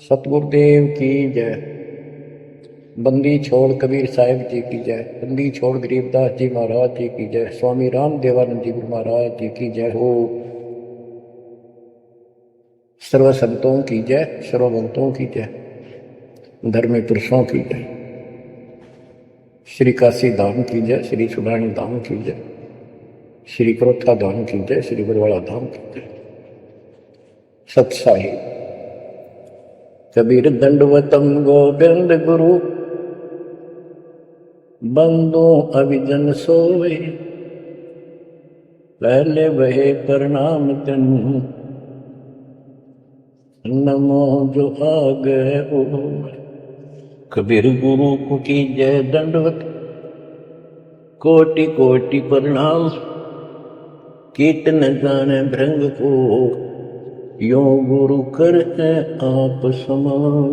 सतगुरुदेव की जय। बंदी छोड़ कबीर साहिब जी की जय। बंदी छोड़ गरीबदास जी महाराज जी की जय। स्वामी राम देवानंद जी महाराज जी की जय हो। सर्व संतों की जय, सर्वभक्तों की जय, धर्मी पुरुषों की जय। श्री काशी धाम की जय, श्री सुडानी धाम की जय, श्री क्रोथा धाम की जय, श्री बरवाड़ा धाम की जय। सत्साई कबीर दंडवतम गोविंद गुरु, बंदो अभिजन सोए, पहले वहे प्रणाम तिन, नमो जो आगे हो। कबीर गुरु को की जय दंडवत, कोटि कोटि प्रणाम। कीर्तन जाने भृंग को, यो गुरु कर है आप समान।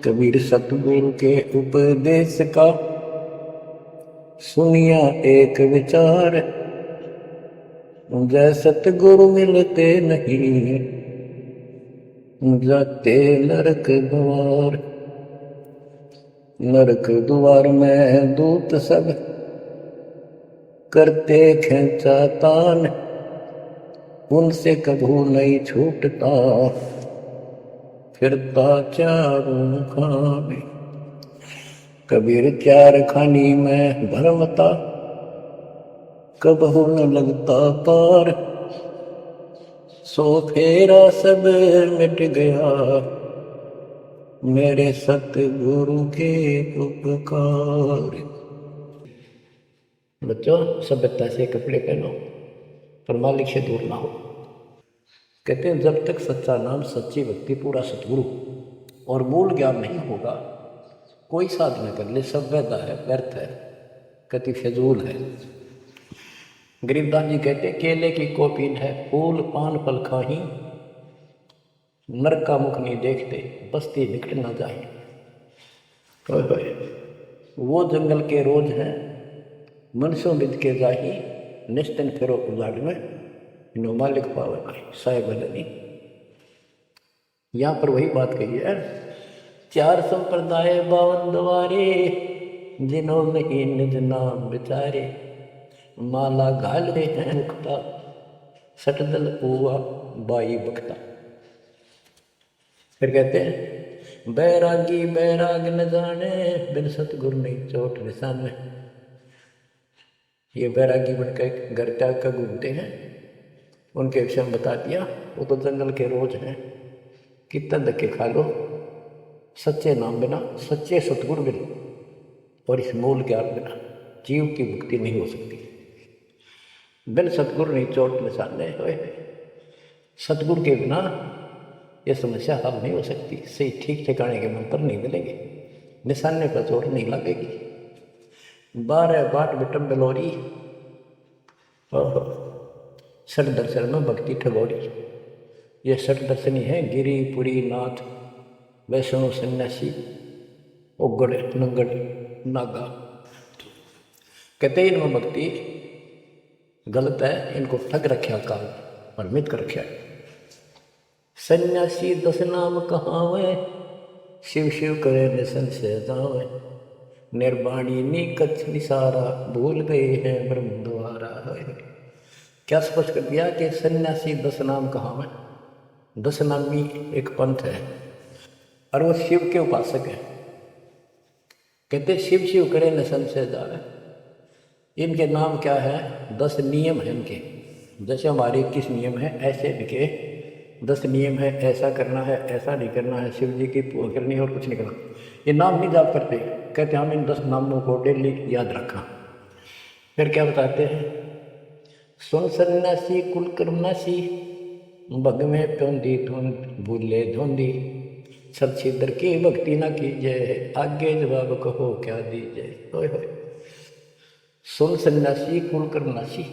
कबीर सतगुरु के उपदेश का सुनिया एक विचार, जय सतगुरु मिलते नहीं, जाते नरक द्वार। नरक द्वार में दूत सब करते खेचा तान, उनसे कभू नहीं छूटता, फिरता चारों खाने। कबीर चार खानी में भरमता, कबहू न लगता पार। सो फेरा सब मिट गया, मेरे सतगुरु के उपकार। बच्चों, सभ्यता से कपड़े पहनो पर मालिक से दूर ना हो। कहते हैं जब तक सच्चा नाम, सच्ची भक्ति, पूरा सतगुरु और मूल ज्ञान नहीं होगा, कोई साधना कर ले सब व्यर्थ है, व्यर्थ है, कति फिजूल है। गरीबदास जी कहते केले की कोपीन है, फूल पान फल खाही, नरक का मुख नहीं देखते, बस्ती निकट ना जाए। वो जंगल के रोज हैं, मनसों बिद के जाही, निस्तन फिरो उजाड़ में, नो मालिक पावे साहेब नहीं। यहाँ पर वही बात कही है, चार संप्रदाय 52 द्वारे, जिन्होंने ही निज नाम विचारे, माला घाले हैं मुक्ता, सटदल हुआ बाई बख्ता। फिर कहते हैं बैरागी बैराग न जाने, बिन सतगुरु नहीं चोट निशान में। ये बैरागी बनकर घर त्याग कर घूमते हैं, उनके विषय में बता दिया। वो तो जंगल के रोज हैं, कितना धक्के खा लो, सच्चे नाम बिना, सच्चे सतगुरु बिना और इस मूल ज्ञान बिना जीव की मुक्ति नहीं हो सकती। बिन सतगुरु नहीं चोट निशाने हुए, सतगुरु के बिना यह समस्या हल नहीं हो सकती। सही ठीक ठिकाने के मंत्र नहीं मिलेंगे, निशाने पर चोट नहीं लगेगी। 12 बाट बिटम बेलोरी, सठ दर्शन में भक्ति ठगोरी। ये सठ दर्शनी है गिरी पुरी नाथ, वैष्णव सन्यासी, उगड़ नंगड़ नागा। कहते इनमें भक्ति गलत है, इनको ठग रखा काल और मित कर रखा। सन्यासी 10 नाम कहावे, शिव शिव करे निसंशय जावे, निर्वाणी निकच निसारा, भूल गए हैं ब्रह्म द्वारा। क्या स्पष्ट कर दिया कि सन्यासी 10 नाम कहावे। 10 नामी एक पंथ है और वो शिव के उपासक है। कहते शिव शिव करे न संशय जावे। इनके नाम क्या है? 10 नियम है इनके। जैसे हमारे 21 नियम है, ऐसे इनके 10 नियम है। ऐसा करना है, ऐसा नहीं करना है, शिव जी की पूजा करनी है और कुछ नहीं करना। ये नाम नहीं जाप करते, कहते हम इन 10 नामों को डेली याद रखा। फिर क्या बताते हैं? सुन सन्यासी कुल कर्मनासी, भग में प्योंदी धुंध भूले धुंधी, सब छिद्र की भक्ति न कीजिए, आगे जवाब कहो क्या दीजिए। होय होय। सुन सन्यासी कुल कर्मनासी,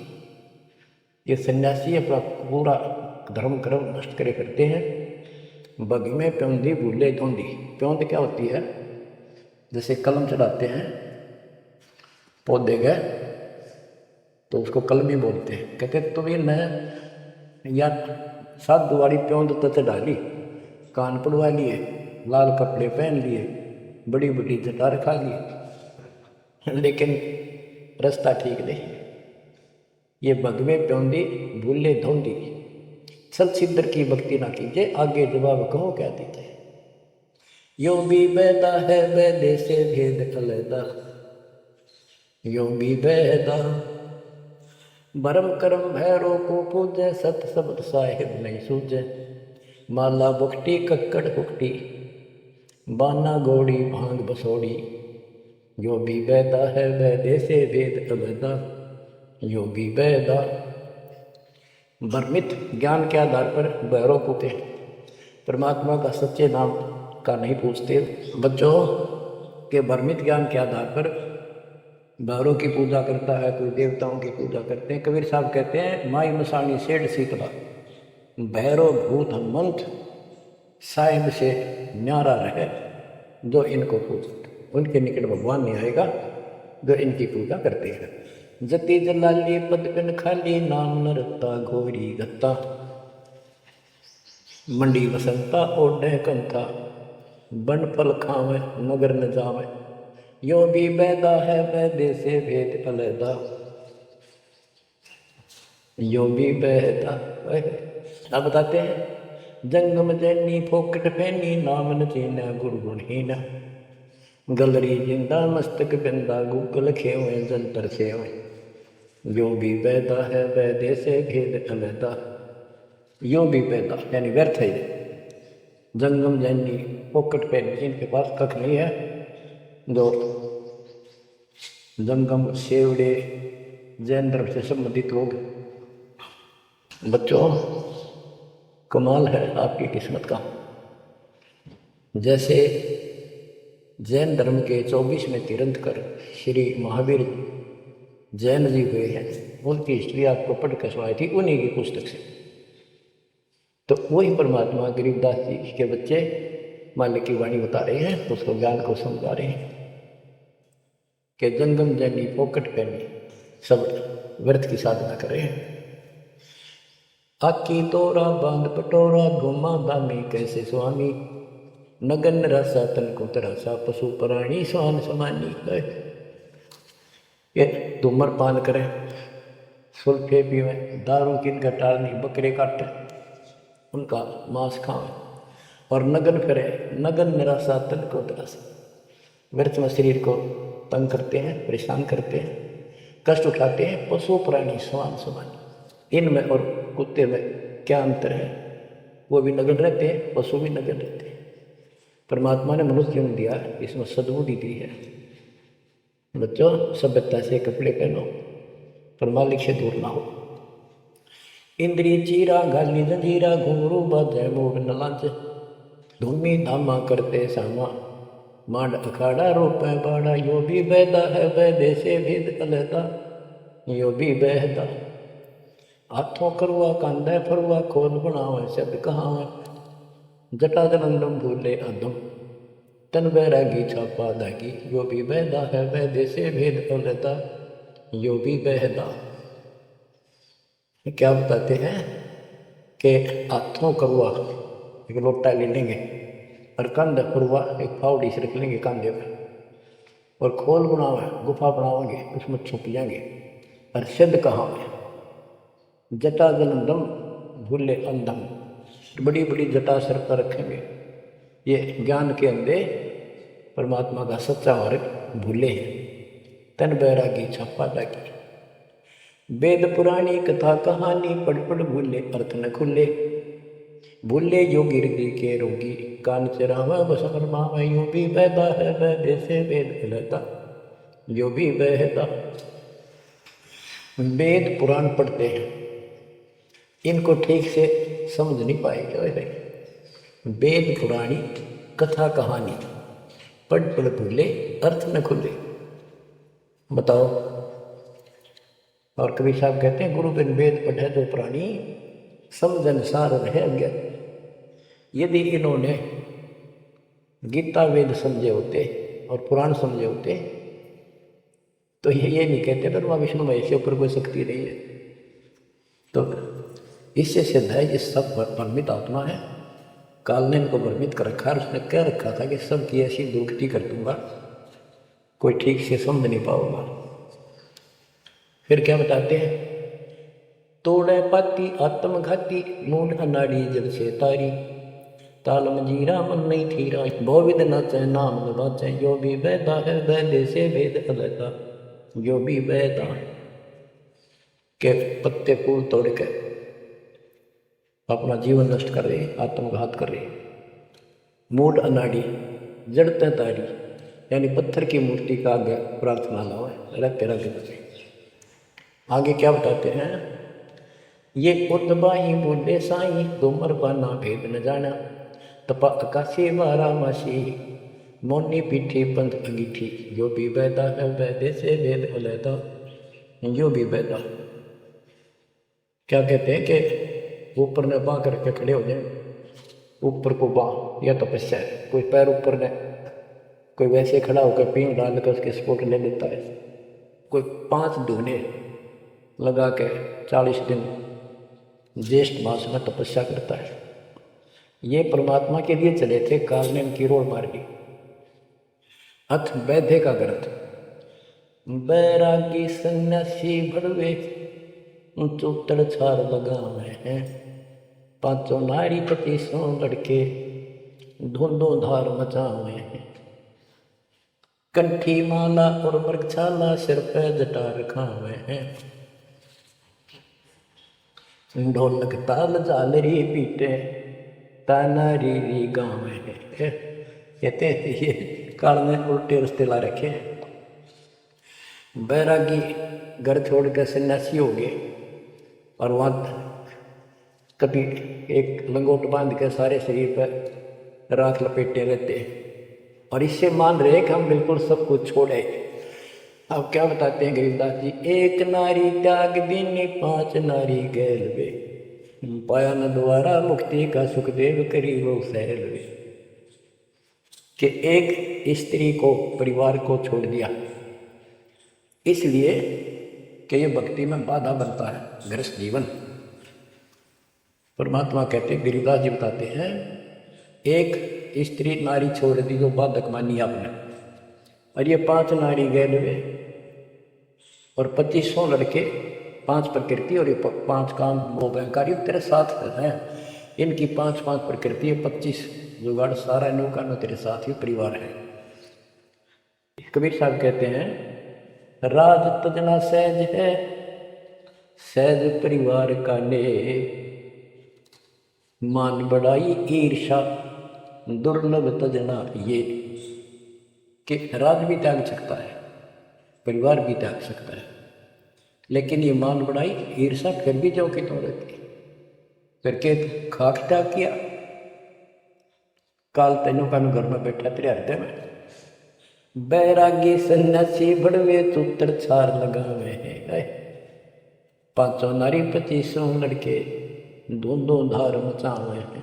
ये सन्यासी अपना पूरा धर्म कर्म नष्ट करे करते हैं। बग में प्योंदी भूले धुंधी। प्योंद क्या होती है? जैसे कलम चढ़ाते हैं पौधे गए तो उसको कलमी बोलते हैं। कहते तो ये न या 7 दुआरी प्योंद तो चढ़ा ली, कान पड़वा लिए, लाल कपड़े पहन लिए, बड़ी बड़ी जटा रखा लिए, लेकिन रास्ता ठीक नहीं। ये भगवे प्योंदी भूले धोंदी, छल छिद्र की भक्ति ना कीजिए, आगे जवाब कहो क्या दीजिए। यो भी बैदा है बैदे से भेद अलैदा, यो भी बैदा भरम करम भैरो को पूजे, सत शब्द साहिब नहीं सूझे। माला बुखटी कक्कड़ हुकटी, बाना गोड़ी भांग बसोड़ी, यो भी बैदा है बैदे से भेद अलैदा, यो भी बैदा। भ्रमित ज्ञान के आधार पर भैरव पूते परमात्मा का सच्चे नाम का नहीं पूछते बच्चों के। भ्रमित ज्ञान के आधार पर भैरव की पूजा करता है, कोई देवताओं की पूजा करते हैं। कबीर साहब कहते हैं माई मसानी सेठ शीतला, भैरव भूत हनुमंत साहिब से न्यारा रहे जो इनको पूजते, उनके निकट भगवान नहीं आएगा जो इनकी पूजा करते हैं। जति जलाली पद पिन खाली, नाम नरता घोरी गत्ता, मंडी बसंता ओढ़े कंथा, बन पल खावे नगर न जावे, यो भी बैदा है बैदे से भेद अलैदा, यो भी बैदा। अब बताते हैं जंगम जैनी फोकट फैनी, नाम न चीना गुरु गुणहीना, गलरी जिंदा मस्तक बिंदा, गूगल खेवे जंतर सेवे, यो भी बैदा है बैदे से भेद अलैदा, यो भी पैदा यानी व्यर्थ है। जंगम जैनी पोकट पे जिनके पास कख नहीं है, जो जंगम सेवड़े जैन धर्म से संबंधित लोग। बच्चों कमाल है आपकी किस्मत का। जैसे जैन धर्म के 24वें तीर्थंकर श्री महावीर जैन जी हुए हैं, उनकी हिस्ट्री आपको पढ़ कर सुनाई थी उन्हीं की पुस्तक से। तो वही परमात्मा गरीबदास जी के बच्चे मालिक की वाणी बता रहे हैं, उसको ज्ञान को समझा रहे हैं कि जंगम जैनी पोकट पहनी सब व्यर्थ की साधना करें। आकी तोरा बांध पटोरा, घुमा दामी कैसे स्वामी, नगन रसा तन को तरासा, पशु प्राणी स्वान समानी। ये धूम्रपान करें, सुल्फे पीवे, दारू किनका टालनी, बकरे काटे उनका मांस खाएं, और नगन फिरे, नगन निराशा तन को तरासा, व्यर्थ में शरीर को तंग करते हैं, परेशान करते हैं, कष्ट उठाते हैं। पशु प्राणी समान समान, इनमें और कुत्ते में क्या अंतर है? वो भी नगन रहते हैं, पशु भी नगन रहते हैं। परमात्मा ने मनुष्य जन्म दिया, इसमें सद्बुद्धि दी है। बच्चों सभ्यता से कपड़े पहनो, पर मालिक से दूर ना हो। इंद्री चीरा गाली जंजीरा, घुंघरू बाजे मूड न लांचे, धूमी धामा करते सामा, मांड अखाड़ा रोपे बाड़ा, यो भी बैदा है बैदे से भेद अलैदा, यो भी बैदा। हाथों करवा कांदे फरवा, खोल बनावे शब्द कहावे, जटा जलंदम भूले अदम, तन बैरागी छापा दागी, यो भी बैदा है बैदे से भेद अलैदा, यो भी बैदा। क्या बताते हैं कि हाथों करुआ एक लोटा ले लेंगे और कंधे फरुआ एक फावड़ी से रख लेंगे कंधे पर, और खोल बनावे गुफा बनाओगे, उसमें छुप जाएंगे। और सिद्ध कहाँ है? जटा जलंदम भूले अंधम, बड़ी बड़ी जटा सर पर रखेंगे। ये ज्ञान के अंधे परमात्मा का सच्चा मार्ग भूले हैं। तन बैरागी छापा दागी, वेद पुरानी कथा कहानी, पढ़ पढ़ भूले अर्थ न खुले, भूले योगी हृदय के रोगी, कान चरावा बस फरमावा, यो भी बैदा है बैदे से भेद अलैदा, यो भी बैदा। वेद पुराण पढ़ते हैं, इनको ठीक से समझ नहीं पाएंगे। वेद पुराणी कथा कहानी, पढ़ पढ़ भूले अर्थ न खुले। बताओ। और कबीर साहब कहते हैं गुरु बिन वेद पढ़े तो प्राणी, समझन सार रहे अज्ञान। यदि इन्होंने गीता वेद समझे होते और पुराण समझे होते तो ये नहीं कहते ब्रह्मा विष्णु महेश के ऊपर कोई शक्ति नहीं है। तो इससे सिद्ध है ये सब परमित आत्मा है काल ने इनको भ्रमित कर रखा, उसने कह रखा था कि सबकी ऐसी दुर्गति कर दूंगा, कोई ठीक से समझ नहीं पाऊंगा। फिर क्या बताते हैं, तोड़े पाती आत्मघाती मूड अनाड़ी जब से तारी, ताल मंजीरा मन नहीं थीरा बहुविध नाचे नाम नवाचे, जो भी बैदा है बैदे से भेद अलगा, जो भी बैदा के पत्ते फूल तोड़ के अपना जीवन नष्ट कर रहे, आत्मघात कर रहे। मूड अनाड़ी जड़ते तारी, यानी पत्थर की मूर्ति का आगे प्रार्थना लाओ रहते रहते। आगे क्या बताते हैं, ये उतबाही बोले साई दोमर बाना भेद न जाना, तपा आकाशी बारा मासी मोनी पीठी पंथ अंगीठी, जो भी बैदा है बैदे से भेद अलैदा, जो भी बैदा। क्या कहते हैं कि ऊपर ने बाँ करके खड़े हो जाए, ऊपर को बाँ या तपस्या है, कोई पैर ऊपर ने, कोई वैसे खड़ा होकर पीन डाल कर उसके सपोर्ट ले लेता है, कोई 5 धूने लगा के 40 दिन ज्येष्ठ मास में तपस्या करता है। ये परमात्मा के लिए चले थे, काल ने इनकी रोड मार दी। अथ वैद्य का ग्रंथ, बैरागी सन्यासी भड़वे चौतड़ छार लगावे हैं, 5 नारी 25 लड़के धुंधों धार मचावे हैं, कंठी माला और मृगछाला सिर पे जटा रखावे हैं, ढोलक ताल झालरी पीटे तानारी री गावे हैं। कहते हैं ये काल ने उल्टे रस्ते ला रखे। बैरागी घर छोड़ कर सन्यासी हो गए और वहाँ कभी एक लंगोट बांध के सारे शरीर पर राख लपेटे रहते और इससे मान रहे कि हम बिल्कुल सब कुछ छोड़े। अब क्या बताते हैं गरीबदास जी, एक नारी त्याग दीनी 5 नारी गैल वे, पाया न द्वारा मुक्ति का सुखदेव करी वो सहल वे। कि एक स्त्री को परिवार को छोड़ दिया इसलिए कि ये भक्ति में बाधा बनता है गृहस्थ जीवन। परमात्मा कहते हैं, गिरिदास जी बताते हैं, एक स्त्री नारी छोड़ दी जो बाधक मानी आपने, और ये 5 नारी गए हुए और 2500 लड़के, 5 प्रकृति और ये 5 काम वो कार्य तेरे साथ हैं। इनकी 5-5 प्रकृति है, 25 जुगाड़, सारा नौका नो तेरे साथ ही परिवार है। कबीर साहब कहते हैं, राज तजना सहज है सहज परिवार का ले, मान बढ़ाई ईर्षा दुर्लभ तजना ये। कि राज भी त्याग सकता है, परिवार भी त्याग सकता है, लेकिन ये मान बढ़ाई ईर्षा फिर भी जो कि तुम रहती करके खाक त्याग किया। काल तेनों का घर में बैठा तेरे हृदय में, बैरागी सन्यासी बड़वे सूत्र छार लगावे हैं, 5 नारी 25 लड़के धुंधों धार मचावे हैं,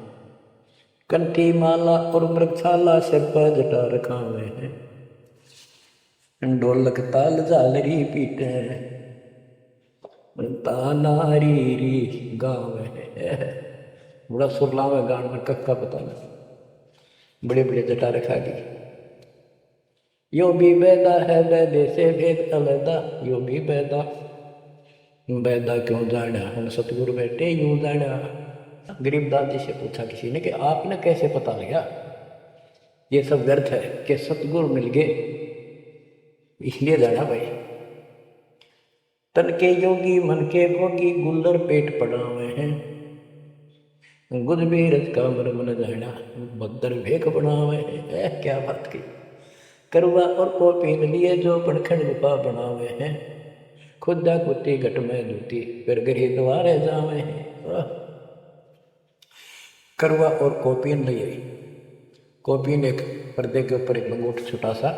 कंठी माला और मृगछाला सिर पर जटा रखावे हैं, ढोलक ताल झालरी पीटे तानारी री गावे है। बड़ा सुरलावे गान में कक्का पता नहीं, बड़े बड़े जटा रखा दी। यो भी बैदा है बैदे से भेद अलैदा, यो भी बैदा, बैदा क्यों जाना हम सतगुरु बैठे यूं जाना। गरीबदास जी से पूछा किसी ने कि आपने कैसे पता लगा ये सब व्यर्थ है, कि सतगुरु मिल गए इसलिए जाना भाई। तन के योगी मन के भोगी गुल्लर पेट पड़ावे हैं, गुद बीरज का मन मन जाना भद्र भेख बनावे हैं। क्या बात की, करवा और को पीन लिए जो पड़खंड गुफा बनावे हैं, खुदा कुत्ती घट में लूटी फिर गरी द्वारे जावे हैं। करवा और कोपीन लिए, कोपीन एक पर्दे के ऊपर एक लंगोट छोटा सा,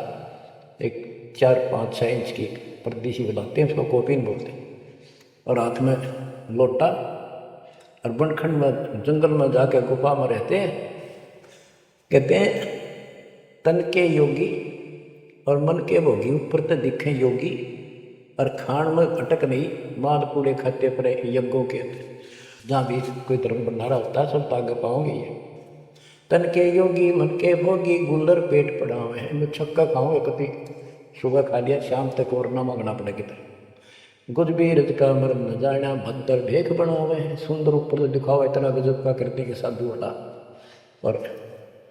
एक 4-5-6 इंच की पर्दी सी बनाते हैं, उसको कोपीन बोलते हैं, और हाथ में लोटा, और बनखंड में जंगल में जाकर गुफा में रहते हैं। कहते हैं तन के योगी और मन के भोगी ऊपर तो दिखे योगी, और खान में अटक नहीं, माल पूड़े खाते पर यज्ञों के जहाँ भी कोई धर्म भंडारा होता है सब तागे पाओगे ये। तन के योगी मन के भोगी गुल्लर पेट पड़ावे हैं। मैं छक्का खाऊंगा कभी, सुबह खा लिया शाम तक और ना मांगना पड़ेगा। गुज भी रज का मर न जाना भद्दर भेख बनावे हैं। सुंदर ऊपर से दिखावा इतना गजब का करते कि साधु वाला, और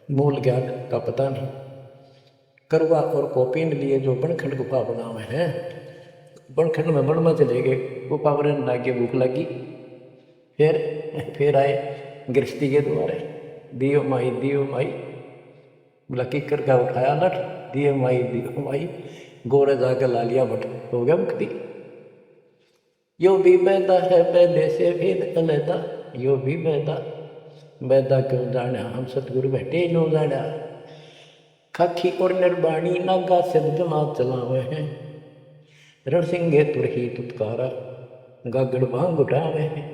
मूल ज्ञान का पता नहीं। करवा और कॉपीन लिए जो बनखंड गुफा बनावे हैं, बनखंड में बन में चले गए, गुफा बनने लागे, भूख लगी, फिर आए गृहस्थी के द्वारे, दियो माई बोला किकर का उठाया लठ, दियो माई गोरे जाकर ला लिया बट, हो गया मुक्ति। यो भी बैदा है बैदे से भेद अलैदा, यो भी बैदा क्यों जाना हम सतगुरु बैठे नो जाना। खाखी और निर्वाणी नागा सिद्ध जमात चलावे हैं। रणसिंगे तुरही तुतकारा गागड़ भांग उठावे हैं।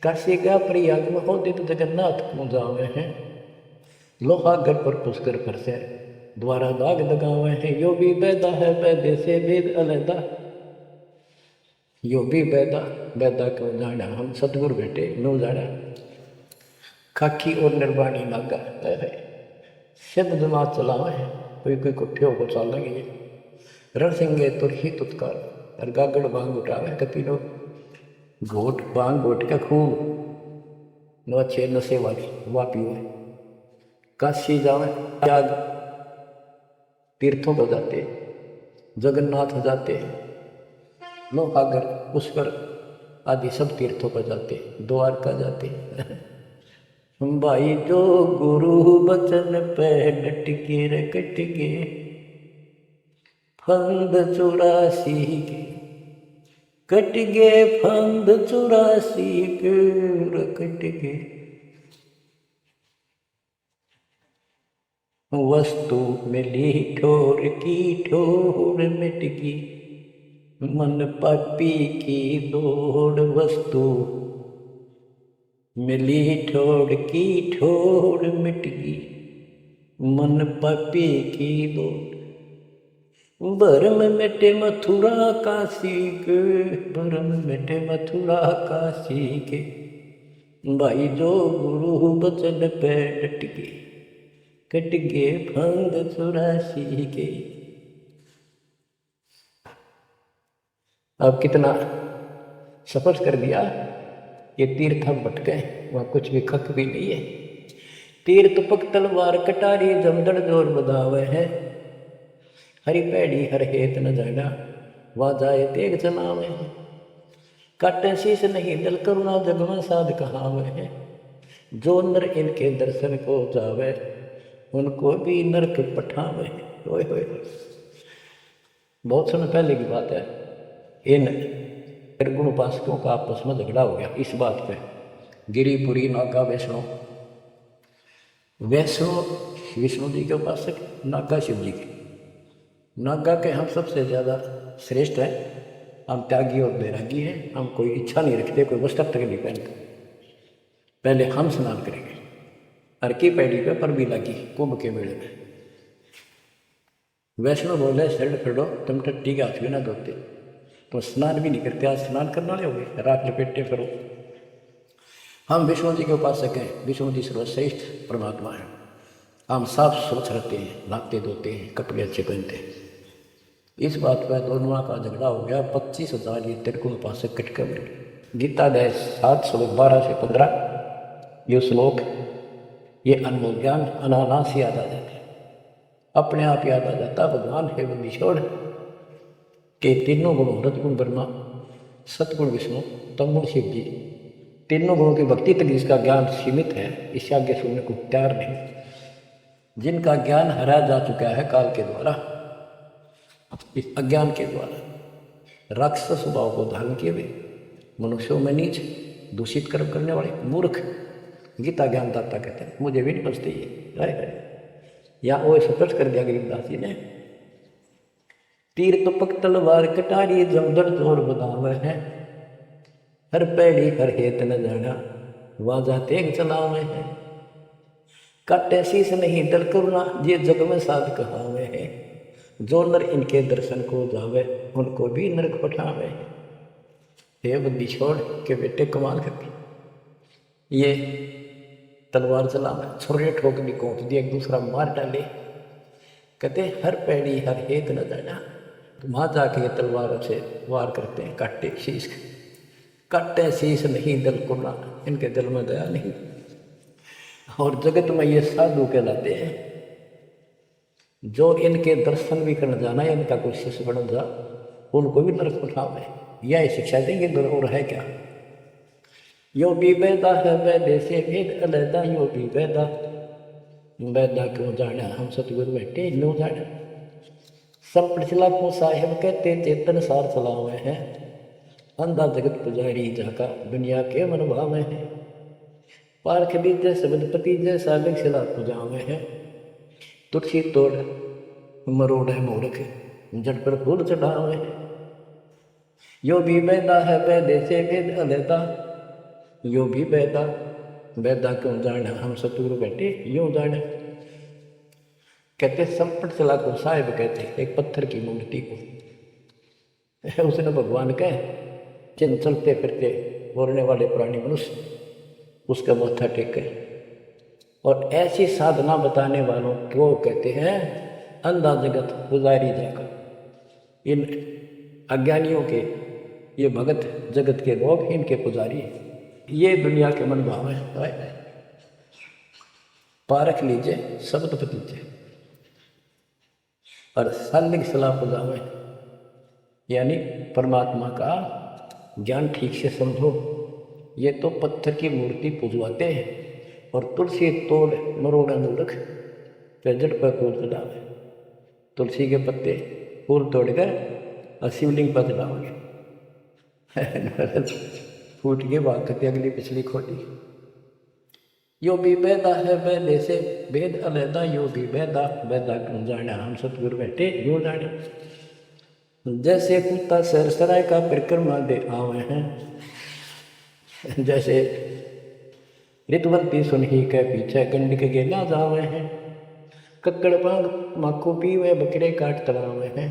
काशी का प्रयाग में होदित जगन्नाथ को जावे हैं। लोहागढ़ पर पुष्कर पर से द्वारा दाग दगावे हैं। यो भी बैदा है बैदे से भेद अलैदा, यो भी बैदा क्यों जाना हम सतगुरु बेटे नो जाना। खाकी और निर्वाणी नागा सिद्ध जमात चलावे हैं। कोई कुठे होकर चल लगे। रणसिंगे तुरही तुतकार और गागड़ बांग उठावे कति लोग घोट बांग घोट का खूब नो अच्छे नशे वाली वापी हुए। काशी जावे त्याग तीर्थों पर जाते, जगन्नाथ जाते, लोहागढ़ पुष्कर आदि सब तीर्थों पर जाते, द्वारका जाते। भाई जो गुरु बचन पे डट के रे कट के फंद 84 के कट गए, फंद 84 के कट गए। वस्तु मिली ठोर की ठोर मिट गई, मन पापी की दौड़। वस्तु मिली ठोर की ठोर मिट गई, मन पापी की दौड़। भरम मिटे मथुरा काशी के, भरम मिटे मथुरा काशी के। भाई जो गुरु बचन पे डट के कट गए, फंद 84 के। अब कितना सफर कर दिया। ये तीर्थ हम भटके, वहाँ कुछ भी खक भी नहीं है। तीर्थ पक तलवार कटारी जमदड़ जोर बधावे है। हरी पैड़ी हर हेत न जाना, वहाँ जाए तेग चलावे है। काटे शीश नहीं दल करुणा जग में साध कहावे है। जो नर इनके दर्शन को जावे, उनको भी नरक पठावे। होए होए बहुत समय पहले की बात है। इन निर्गुण उपासकों का आपस में झगड़ा हो गया इस बात पे। गिरिपुरी नागा वैष्णो विष्णु जी के उपासक, नागा शिव जी के। नागा के हम सबसे ज़्यादा श्रेष्ठ हैं। हम त्यागी और बैरागी हैं। हम कोई इच्छा नहीं रखते, कोई वस्त्र तक नहीं पहनते। पहले हम स्नान करेंगे। हर की पैड़ी पे पर भी लगी कुंभ के मेले में। वैष्णो बोले शरण खड़ो, तुम टट्टी के हाथ भी ना धोते, तो स्नान भी नहीं करते, आज स्नान करना नहीं होगे, राख लपेटे करो। हम विष्णु जी के उपासक हैं। विष्णु जी सर्वश्रेष्ठ परमात्मा है। हम साफ स्वच्छ रहते हैं, नहाते धोते हैं, कपड़े अच्छे पहनते हैं। इस बात पर दोनों का झगड़ा हो गया। 25,000 ये त्रिगुण उपासक कटके मिले। गीता अध्याय 7 श्लोक 12 से 15 ये श्लोक, ये अनमोल ज्ञान अनायास याद आ जाते, अपने आप याद आ जाता। भगवान है बुद्धि छोड़ के तीनों गुणों रजगुण ब्रह्मा, सतगुण विष्णु, तमगुण शिव जी, तीनों गुणों की भक्ति तक जिसका ज्ञान सीमित है, इससे आगे सुनने को तैयार नहीं। जिनका ज्ञान हरा जा चुका है काल के द्वारा, इस अज्ञान के द्वारा, राक्षस स्वभाव को धारण किए हुए, मनुष्यों में नीच, दूषित कर्म करने वाले मूर्ख, गीता ज्ञानदाता कहते हैं। मुझे भी नहीं बचते ये या वो सतर्क कर दिया गरीबदास जी ने। तीर तो पक तलवार कटारी जमदड़ जोर बदावे है। हर पैड़ी हर हेत न जाना, वाजा तेग चलावे है। काटे शीस नहीं दल करुणा, ये जग में साध कहावे है। जो नर इनके दर्शन को जावे, उनको भी नरक पठावे है। हे बुद्धि छोड़ के बेटे कमाल करके ये तलवार चलावे, छुरे ठोकनी कोंत दी, एक दूसरा मार डाले। कहते हर पैड़ी हर हेत न जाना। तो वहाँ जाके ये तलवारों से वार करते हैं, काटे शीश, काटे शीश नहीं दिल को ना, इनके दिल में दया नहीं। और जगत में ये साधु कहलाते हैं, जो इनके दर्शन भी करने जाना है, इनका कोई शिष्य बन जा, उनको भी नरक उठावे, यह शिक्षा देंगे। और है क्या, यो भी वेदा है वैदे से भेद अलैदा, यो भी वेदा वैदा क्यों जाना हम सतगुरु बैठे नो जाना। सब पिछला को साहेब कहते चेतन सार चलावे हैं, अंधा जगत पुजारी जाका दुनिया के मन भावे हैं। पारख बीजे सबदपति जैसा सिला पुजावे हैं, तुलसी तोड़ मरोड़ है मूर्ख जड़ पर फूल चढ़ावे हैं। यो भी वेदा है वैदे से भेद अलैदा, यो भी वेदा वेदा क्यों जाना हम सतगुरु बैठे यूं जाने। कहते संपट चला को साहिब कहते एक पत्थर की मूर्ति को, उसने भगवान कह जिन चलते फिरते बोलने वाले प्राणी मनुष्य उसका माथा टेके। और ऐसी साधना बताने वालों को कहते हैं अंधा जगत पुजारी जाकर। इन अज्ञानियों के ये भगत जगत के लोग इनके पुजारी, ये दुनिया के मन भाव है। पारख लीजिए शब्द पतीजे और सालिक सलाह पुजावे, यानी परमात्मा का ज्ञान ठीक से समझो। ये तो पत्थर की मूर्ति पूजवाते हैं और तुलसी तोड़ मरोड़ा मूर्ख फिर जड़ पर फूल चढ़ावे। तुलसी के पत्ते फूल तोड़ कर और शिवलिंग पर चढ़ाओगे, फूट के बाद कहते अगली पिछली खोटी। यो भी वेदा है वैदे से भेद अलैदा, यो भी वेदा वेदा क्यों जाना हम सतगुरु बैठे यूं जाने। जैसे कुत्ता सरसराय का परिक्रमा दे आवे हैं, जैसे ऋतुवंती सुनही के पीछे गंड के गेला जावे हैं। कक्कड़ बांग माखो पीवे बकरे काट तड़ावे हैं,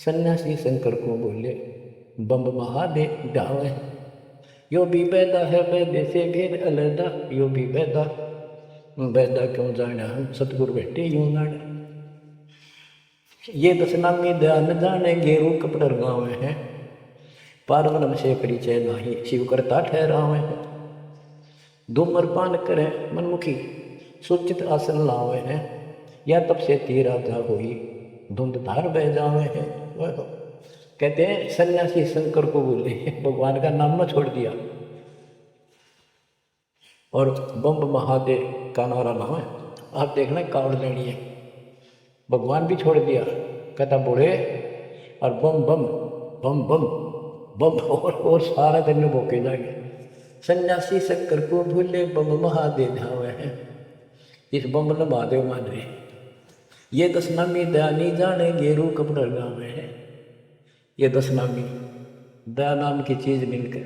सन्यासी शंकर को बोले बम्ब महादेव डावे हैं। यो भी वेदा है वैदे से भेद अलैदा, यो भी वेदा वेदा क्यों जाना हम सतगुरु बैठे यूं जाने। ये दशनामी ध्यान जाने गेरू कपड़ गावे हैं, पार्वनम से परिचय नाही शिव करता ठहरावे हैं। धूम्रपान करे मनमुखी सुचित आसन लावे हैं, या तब से तेरा जा होई धुंध धार बह जावे हैं। कहते हैं सन्यासी शंकर को बोले भगवान का नाम न छोड़ दिया और बम्ब महादेव का नारा ना है। आप देखना कावड़ लेनी है, भगवान भी छोड़ दिया, कहता बोले और बम बम बम बम बम और सारा दिन में भोके जाएंगे। सन्यासी शंकर को भूले बम महादेव धावे हैं, इस बम ने महादेव मान रहे। ये दशनामी दया नहीं जाने गेरू कपड़ा गावे हैं। ये दशनामी दया नाम की चीज़ मिलकर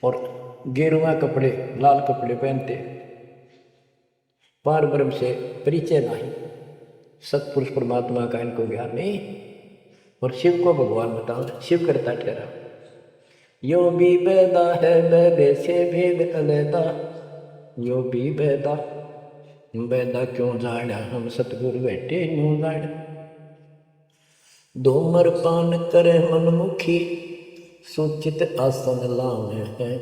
और गेरुआ कपड़े लाल कपड़े पहनते, पार ब्रह्म से परिचय नहीं, सतपुरुष परमात्मा का इनको ज्ञान नहीं और शिव को भगवान बताओ, शिव करता ठहरा। यो भी वेदा है वैदे से भेद अलैदा, यो भी वेदा वेदा क्यों जाना हम सतगुरु बैठे यूं जाना। धूम्रपान करे मनमुखी सुचित आसन लावे हैं,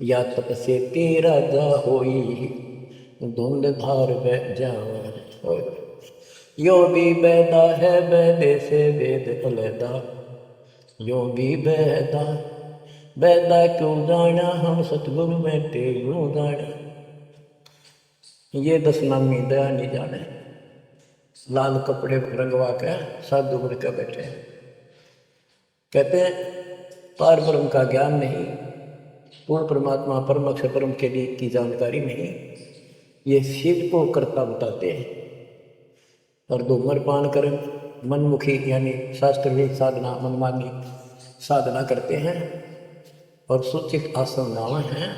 या तप से तेरा जा होई धुंध धार बह जावे। यो भी वेदा है वैदे से वेद अलैदा, यो भी वेदा वेदा क्यों जाना हम सतगुरु बैठे यूं जाना। ये दशनामी दया नहीं जाने, लाल कपड़े रंगवा के साधु बन के बैठे हैं। कहते हैं पार ब्रह्म का ज्ञान नहीं, पूर्ण परमात्मा परम अक्षर परम के लिए की जानकारी नहीं, ये शिव को कर्ता बताते हैं। और धूम्रपान करें मनमुखी यानी शास्त्रविद साधना मनमानी साधना करते हैं और सूचित आसन गावे हैं,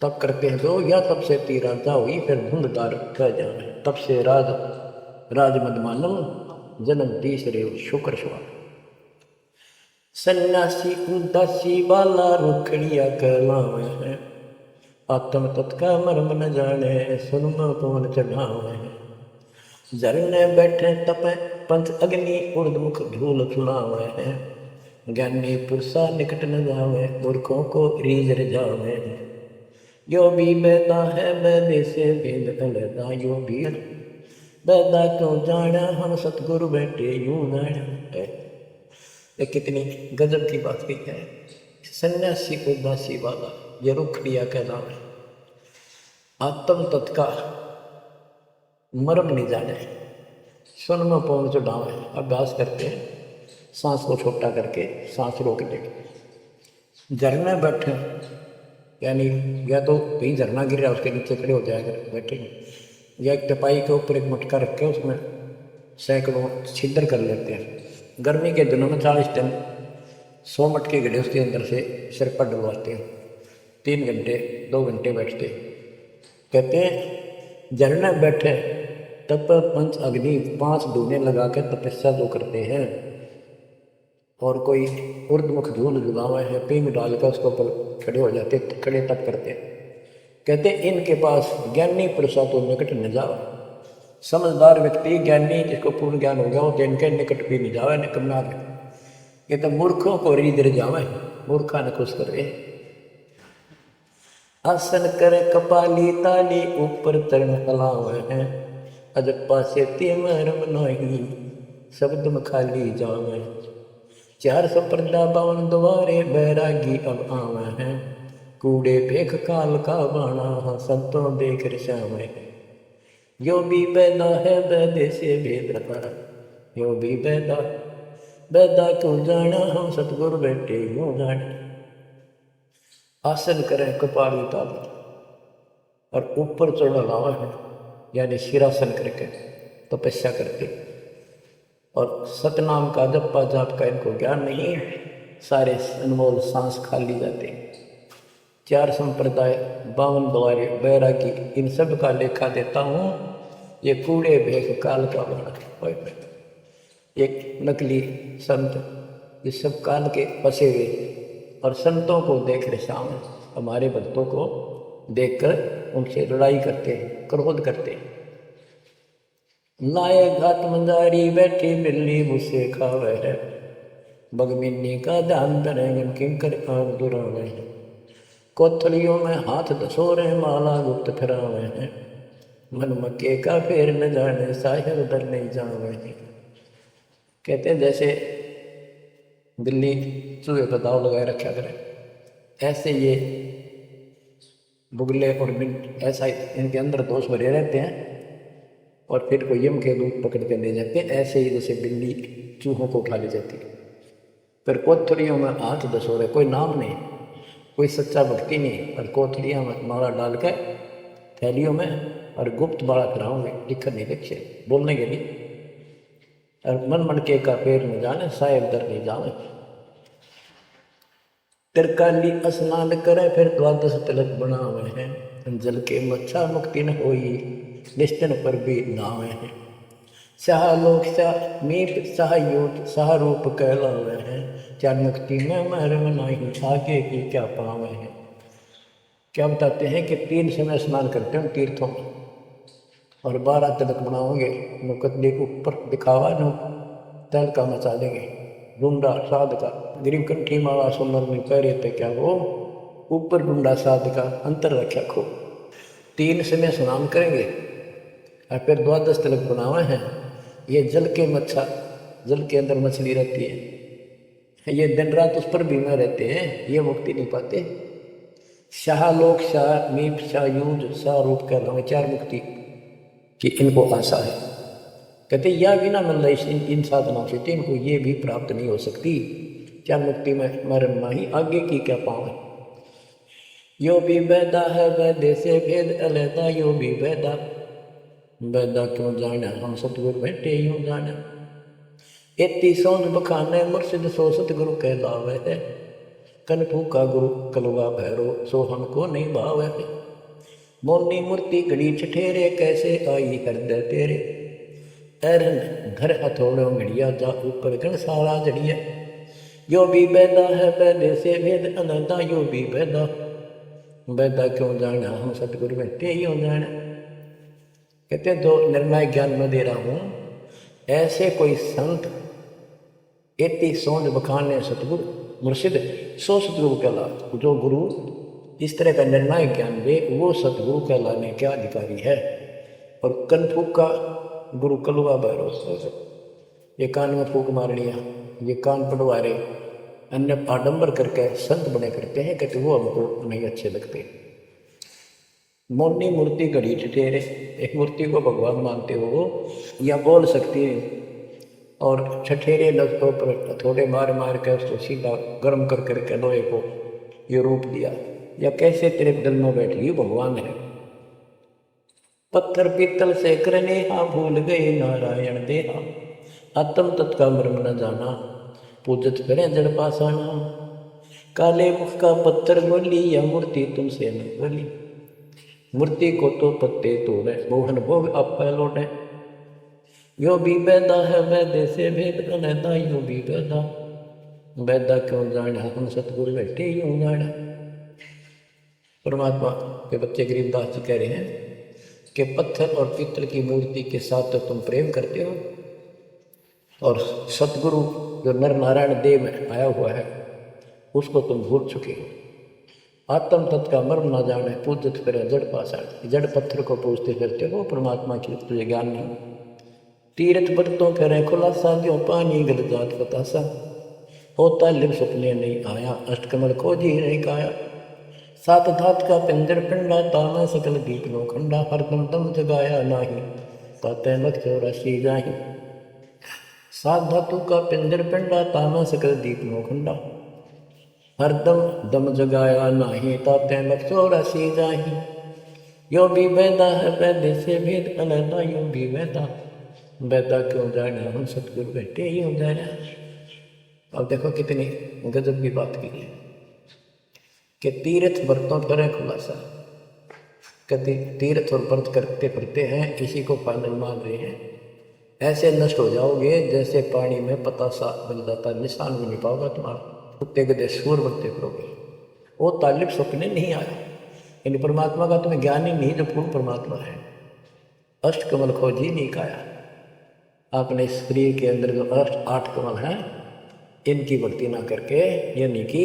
तब करते हैं जो या तब से तीरा जा हुई फिर धुंधदार कह जावे। तब से राज मदमानम जन्म तीसरे शुक्र स्वार। सन्यासी उदासी वाला रुखड़िया कहलावे हैं, आत्म तत्का मर्म न जाने, सुनम पवन चढ़ावे। झरने बैठे तपे पंच अग्नि, उर्दमुख धूल सुनावे हैं। ज्ञानी पुरुषा निकट न जावे, मूर्खों को रीझ रिझावे। यो भी बैदा है बैदे से भेद अलदा, यो भी बैदा क्यों जाना, हम सतगुरु बैठे यूं जाना। ये कितनी गजब की बात कही है। सन्यासी उदासी वाला ये रुख लिया कहलावे, आत्म तत्का मर्म नहीं जाने, सुन में पौन चढ़ावे। अभ्यास करते हैं सांस को छोटा करके, सांस रोक देंगे। झरने बैठे यानी या तो कहीं झरना गिर रहा है उसके नीचे खड़े हो जाएगा बैठेंगे, या एक टपाई के ऊपर एक मटका रखे उसमें सैकड़ों छिद्र कर लेते हैं। गर्मी के दिनों में 40 दिन 100 मटके गड़े उसके अंदर से सिर पर डलवाते हैं। 3 घंटे 2 घंटे बैठते। कहते हैं झरने बैठे तप पंच अग्नि, 5 धूने लगा के तपस्या जो करते हैं, और कोई उर्दमुख धूल जुलावे है, पींग डाल कर उसके ऊपर खड़े हो जाते, खड़े तप करते हैं। कहते इनके पास ज्ञानी पुरुषा तो निकट न जाओ। समझदार व्यक्ति, ज्ञानी जिसको पूर्ण ज्ञान हो गया, वो तो इनके निकट भी नहीं जावे, निकम्मा है। ये तो मूर्खों को रीझ जावे, मूर्खा न खुश करे। आसन करे कपाली ताली, ऊपर तरण हलावे हैं। अजब पासे तीमरम नहीं, शब्द में खाली जावे। 400 पर्दा 52 द्वारे, बैरागी अब आवे हैं। कूड़े भेख काल का बाणा, संतों देख रिशावे। यो भी बैदा है बैदे से भेद रहा, यो भी बैदा बैदा क्यों जाना, हम सतगुरु बैठे यूं जाने। आसन करें कपाली ताली और ऊपर चढ़ लावा है, यानी शिरासन करके तपस्या करके, और सतनाम का जप्पा जाप का इनको ज्ञान नहीं, सारे अनमोल सांस खाली जाते। 4 संप्रदाय 52 द्वारे बैरागी, इन सब का लेखा देता हूँ। ये कूड़े भेख काल का बना एक नकली संत, ये सब काल के फंसे हुए, और संतों को देख रहे सामने, हमारे भक्तों को देखकर उनसे लड़ाई करते हैं, क्रोध करते हैं। लाए घाट मंजारी बैठी बिल्ली मुझसे खावे है, बगमिनी का ध्यान धरेंगे किंकर आम दुरावे हैं। कोथलियों में हाथ दसोरे, माला गुप्त फिरावे हैं। मन मक्के का फेर न जाने, साहिर उधर नहीं जावे हैं। कहते हैं जैसे बिल्ली चूहे पर दाव लगाए रखा करे, ऐसे ये बुगले और मिंट ऐसा इनके अंदर दोष भरे रहते हैं, और फिर को यम के दूध पकड़ के ले जाते हैं। ऐसे ही जैसे बिल्ली चूहों को उठा ले जाती है। फिर कोथलियों में हाथ दसोरे, कोई नाम नहीं, कोई सच्चा भक्ति नहीं, और कोथलियाँ में माला डाल के थैलियों में, और गुप्त बाड़ा कराओगे, लिखन नहीं लिखे बोलने के लिए। और मन मटके का पेड़ न जाने, साहेब दर नहीं जाने। तिरकाली स्नान करे, फिर 12 तिलक बनावे हैं। जल के मच्छा मुक्ति न होई, निश्चन पर भी नावे हैं। सहालोक सा मीप सहायूत सहारूप कहलावे हैं। 4 मुक्ति में मरम नहीं, आगे की क्या पावे हैं। क्या बताते हैं कि 3 समय स्नान करते हैं तीर्थों में, और 12 तिलक बनाओगे, मुकदले के ऊपर दिखावा न तल का मचा देंगे। डूंडा साध का गरीब कंठी माला सुमर में कह रहे थे, क्या वो ऊपर डूंडा साध का अंतर रखा खो। 3 समय स्नान करेंगे, और फिर 12 तिलक बनावे हैं। ये जल के मच्छा, जल के अंदर मछली रहती है, ये दिन रात उस पर बीमा रहते हैं, ये मुक्ति नहीं पाते। शाहलोक शाह मीप शाहयूज शाहरूप कहलावे, 4 मुक्ति कि इनको आशा है। कहते या बिना मतलब इन साधनों से इनको ये भी प्राप्त नहीं हो सकती। 4 मुक्ति में मरण माही, आगे की क्या पावे। यो भी बैदा है बैदे से भेद अलहदा, यो भी बैदा बैदा क्यों जाना, हम सतगुरु बैठे यूं जाना। 31 सोच बखाने मुर्शिद सो सतगुरु कहलावे है। कनफू का गुरु कलवा भैरो, सो हमको नहीं भावे है। मोनी मूर्ति घड़ी ठठेरे, कैसे आई हृदय तेरे। ऐरन घर हथौड़ो घड़िया, जा ऊपर गण सारा जड़िया। यो भी बैदा है बैदे से भेद अलहदा, यो भी बैदा वैदा क्यों जाना हम सतगुरु बैठे ही हो जाना। कहते जो निर्णायक ज्ञान में दे रहा हूँ, ऐसे कोई संत एति सोच बखाने सतगुरु मुर्शिद सो सतगुरु कहला। जो गुरु इस तरह का निर्णायक ज्ञान दे वो सतगुरु कहलाने का अधिकारी है। और कन फूक का गुरु कलुआ भैरव, ये कान में फूक मार लिया, ये कान पड़वा रहे, अन्य आडंबर करके संत बने करते हैं, कहते वो हमको नहीं अच्छे लगते। मोनी मूर्ति घड़ी ठठेरे, एक मूर्ति को भगवान मानते हो या बोल सकती है, और ठठेरे लफ्जों पर थोड़े मार मार कर उसको सीधा गर्म कर करके लोहे को ये रूप दिया, या कैसे तेरे दिल में बैठी भगवान है। पत्थर पीतल से करने हाँ भूल गए नारायण देहा, आत्म तत्का मर्म न जाना, पूजत करें जड़ पासाना। काले मुख का पत्थर बोली या मूर्ति तुमसे न बोली, मूर्ति को तो पत्ते तोड़े मोहन भोग आप लौटे। यो भी बैदा है वैदे से भेद कनैदा, यो भी बैदा बैदा क्यों जाना हम सतगुरु बैठे ही हो जाना। परमात्मा के बच्चे गरीबदास जी कह रहे हैं कि पत्थर और पीतल की मूर्ति के साथ तो तुम प्रेम करते हो, और सतगुरु जो नर नारायण देव में आया हुआ है उसको तुम भूल चुके हो। आत्म तत्व का मर्म ना जाने, पूजत करे जड़ पाषाण, जड़ पत्थर को पूजते फिरते हो, परमात्मा की तुझे ज्ञान नहीं। तीर्थ बरतों करें खुलासा, जो पानी गल जात बतासा, होता लिव सपने नहीं आया, अष्टकमल को जी नहीं काया। सात धात का पिंजर पिंडा, ताना सकल दीप नो खंडा, हरदम दम जगाया नाही, ताते लख चौरासी जाही। सात धातु का पिंजर पिंडा, ताना सकल दीप नो खंडा, हरदम दम जगाया नाही, ताते लख चौरासी जाही। यो भी वैदा है वैदे से भेद अलैदा, यो भी वैदा वैदा क्यों जाना हम सतगुरु बैठे ही हो जाना। अब देखो कितनी गजब की बात की है कि तीर्थ व्रतों करें खुलासा, कहते तीर्थ और व्रत करते फिरते हैं, किसी को फाइनल मान रहे हैं, ऐसे नष्ट हो जाओगे जैसे पानी में पतासा बन जाता, निशान भी नहीं पाओगे तुम्हारा। कुत्ते गधे सूर बनते करोगे। वो तालिब सपने नहीं आया, यानी परमात्मा का तुम्हें ज्ञान ही नहीं जो पूर्ण परमात्मा है। अष्ट कमल खोजी नहीं काया, आपने शरीर के अंदर जो आठ कमल हैं इनकी भक्ति ना करके ये नहीं की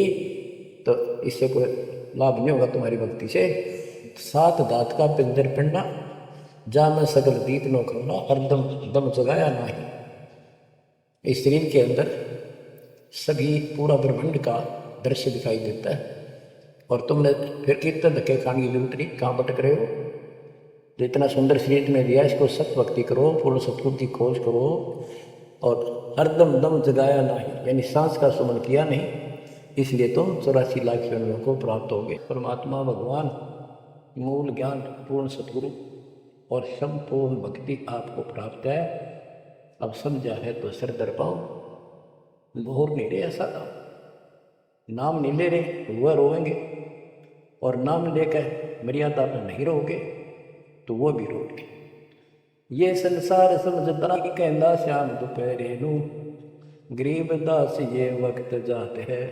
तो इससे कोई लाभ नहीं होगा तुम्हारी भक्ति से। सात दात का पिंजर पिंडा, जा में सगल दीप नो खंडा, हरदम दम जगाया नहीं। इस शरीर के अंदर सभी पूरा ब्रह्मांड का दृश्य दिखाई देता है, और तुमने फिर कितने धक्के खाने की जरूरत नहीं, कहाँ भटक रहे हो। जो इतना सुंदर शरीर तुम्हें दिया, इसको सत भक्ति करो, पूर्ण सतगुरु की खोज करो, और हरदम दम जगाया नहीं, यानी सांस का सुमन किया नहीं, इसलिए तुम 84 लाख योनियों को प्राप्त होगे। परमात्मा भगवान मूल ज्ञान पूर्ण सतगुरु और संपूर्ण भक्ति आपको प्राप्त है। अब समझा है तो सिर दर पाओ, बोर नहीं रहे ऐसा था, नाम नहीं ले रहे वह रोएंगे, और नाम लेकर मर्यादा में नहीं रहोगे तो वो भी रोगे। ये संसार समझदा कि कहंदा श्याम दोपहरे नू, गरीब दास ये वक्त जाते है,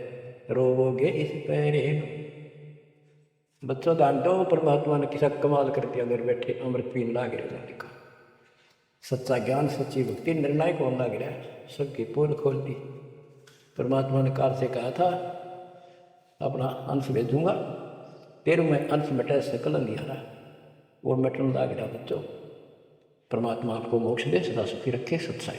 रोवोगे इस पैरे नू। बच्चों जानते हो परमात्मा ने किसा कमाल कर दिया, अगर बैठे अमृत पीन लाग रहे जाने का। सच्चा ज्ञान सच्ची भक्ति निर्णायक होने लग रहा है, सबकी पोल खोल दी। परमात्मा ने काल से कहा था अपना अंश भेजूंगा, 13वें अंश मिटे सकल अंधियारा, वो मिटन लग रहा बच्चों। परमात्मा आपको मोक्ष दे, सदा सुखी रखे, सत्साई।